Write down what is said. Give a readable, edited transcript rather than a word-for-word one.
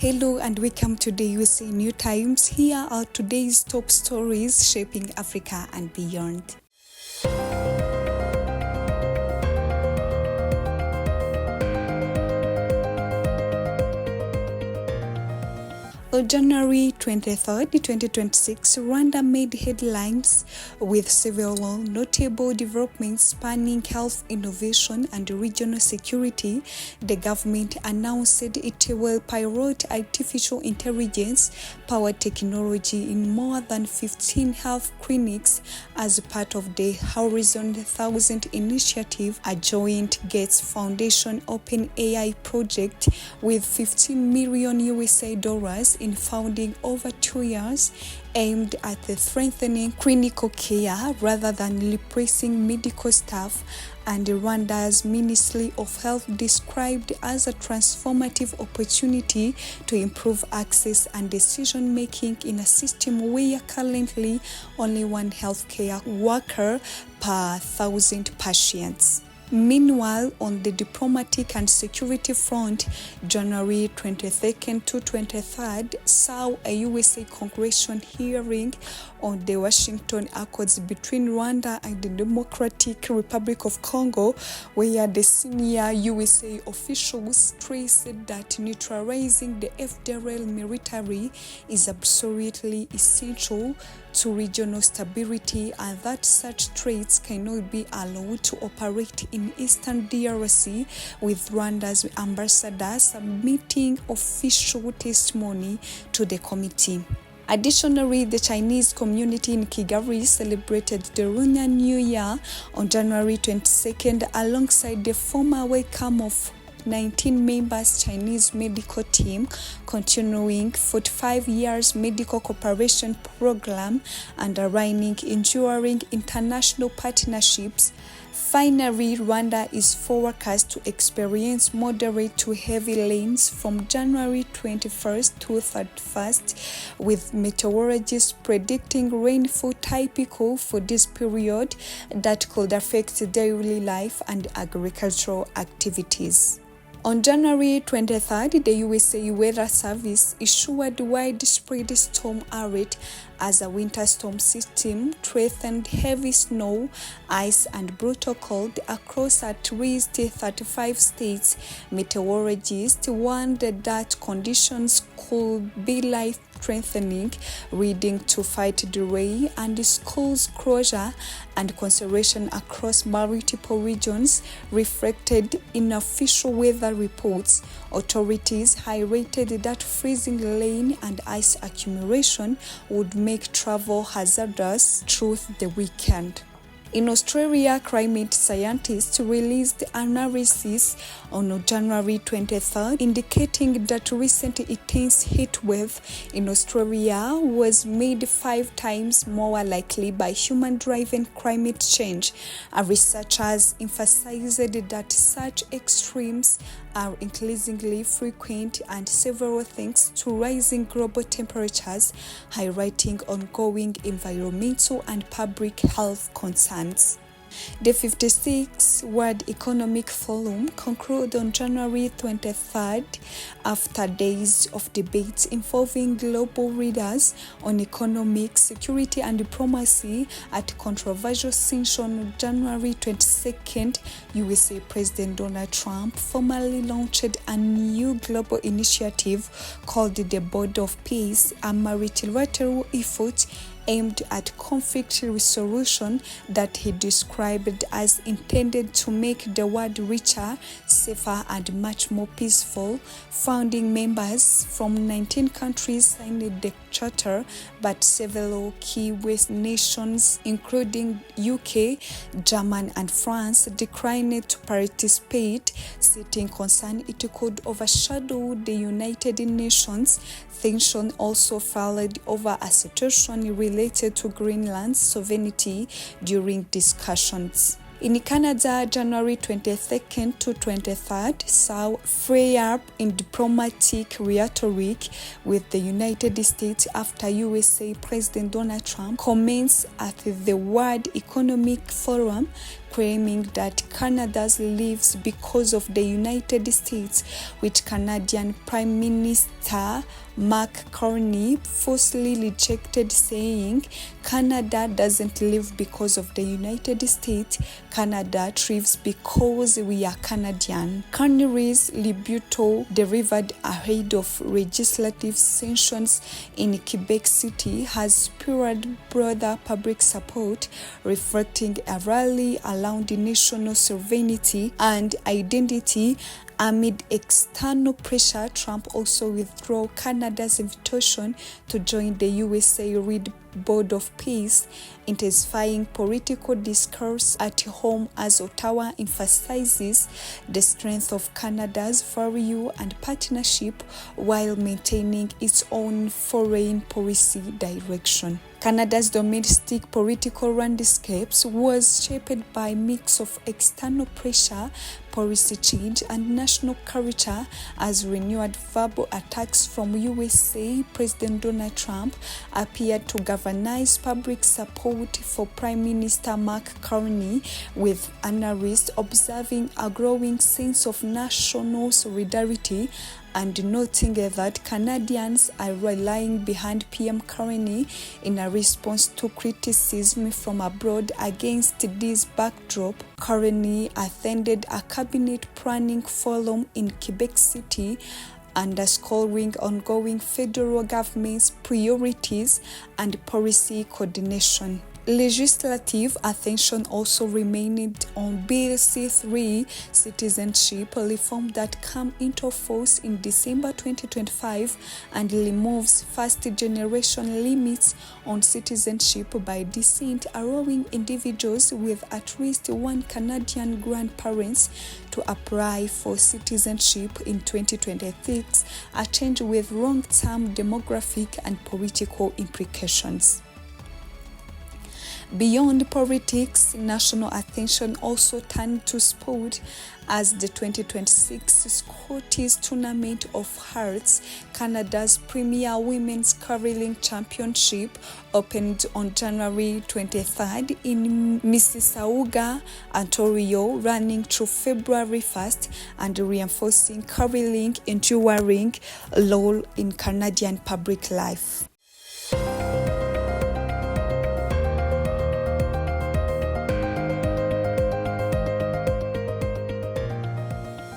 Hello and welcome to the USA New Times. Here are today's top stories shaping Africa and beyond. On January 23, 2026, Rwanda made headlines with several notable developments spanning health, innovation, and regional security. The government announced it will pilot artificial intelligence-powered technology in more than 15 health clinics as part of the Horizon 1000 initiative, a joint Gates Foundation Open AI project with $15 million in funding over 2 years, aimed at strengthening clinical care rather than replacing medical staff, and Rwanda's Ministry of Health described as a transformative opportunity to improve access and decision-making in a system where currently only one healthcare worker per 1,000 patients. Meanwhile, on the diplomatic and security front, January 22nd to 23rd saw a USA congressional hearing on the Washington Accords between Rwanda and the Democratic Republic of Congo, where the senior USA officials stressed that neutralizing the FDLR military is absolutely essential to regional stability and that such threats cannot be allowed to operate in Eastern DRC, with Rwanda's ambassador submitting official testimony to the committee. Additionally, the Chinese community in Kigali celebrated the Lunar New Year on January 22nd alongside the formal welcome of 19 members Chinese medical team, continuing 45 years medical cooperation program underlining enduring international partnerships. Finally, Rwanda is forecast to experience moderate to heavy rains from January 21st to 31st, with meteorologists predicting rainfall typical for this period that could affect daily life and agricultural activities. On January 23rd, the USA Weather Service issued widespread storm alert as a winter storm system threatened heavy snow, ice, and brutal cold across at least 35 states. Meteorologists warned that conditions could be life-threatening, leading to flight delay and schools closure and cancellation across multiple regions, reflected in official weather reports. Authorities highlighted that freezing rain and ice accumulation would make travel hazardous through the weekend. In Australia, climate scientists released analysis on January 23rd indicating that recent intense heat wave in Australia was made 5 times more likely by human-driven climate change. Researchers emphasized that such extremes are increasingly frequent and several thanks to rising global temperatures, highlighting ongoing environmental and public health concerns. The 56th World Economic Forum concluded on January 23rd after days of debates involving global leaders on economic, security, and diplomacy. At controversial session on January 22nd, USA President Donald Trump formally launched a new global initiative called the Board of Peace, a multilateral effort aimed at conflict resolution that he described as intended to make the world richer, safer, and much more peaceful. Founding members from 19 countries signed the charter, but several key West nations, including UK, Germany, and France, declined to participate, citing concern it could overshadow the United Nations. Tension also followed over a situation related to Greenland's sovereignty during discussions. In Canada, January 22nd to 23rd saw flare-up in diplomatic rhetoric with the United States after USA President Donald Trump comments at the World Economic Forum claiming that Canada lives because of the United States, which Canadian Prime Minister Mark Carney forcefully rejected, saying Canada doesn't live because of the United States, Canada thrives because we are Canadian. Carney's rebuttal delivered ahead of legislative sessions in Quebec City has spurred broader public support, reflecting a rally around national sovereignty and identity. Amid external pressure, Trump also withdrew Canada's invitation to join the USA-led Board of Peace, intensifying political discourse at home as Ottawa emphasizes the strength of Canada's value and partnership while maintaining its own foreign policy direction. Canada's domestic political landscape was shaped by a mix of external pressure, policy change, and national culture as renewed verbal attacks from USA President Donald Trump appeared to galvanize public support for Prime Minister Mark Carney, with analysts observing a growing sense of national solidarity and noting that Canadians are rallying behind PM Carney in a response to criticism from abroad. Against this backdrop, Carney attended a cabinet planning forum in Quebec City, underscoring ongoing federal government's priorities and policy coordination. Legislative attention also remained on Bill C-3, citizenship reform that came into force in December 2025 and removes first-generation limits on citizenship by descent, allowing individuals with at least one Canadian grandparents to apply for citizenship in 2026, a change with long-term demographic and political implications. Beyond politics, national attention also turned to sport as the 2026 Scottish Tournament of Hearts, Canada's premier women's curling championship, opened on January 23rd in Mississauga, Ontario, running through February 1st and reinforcing curling's enduring role in Canadian public life.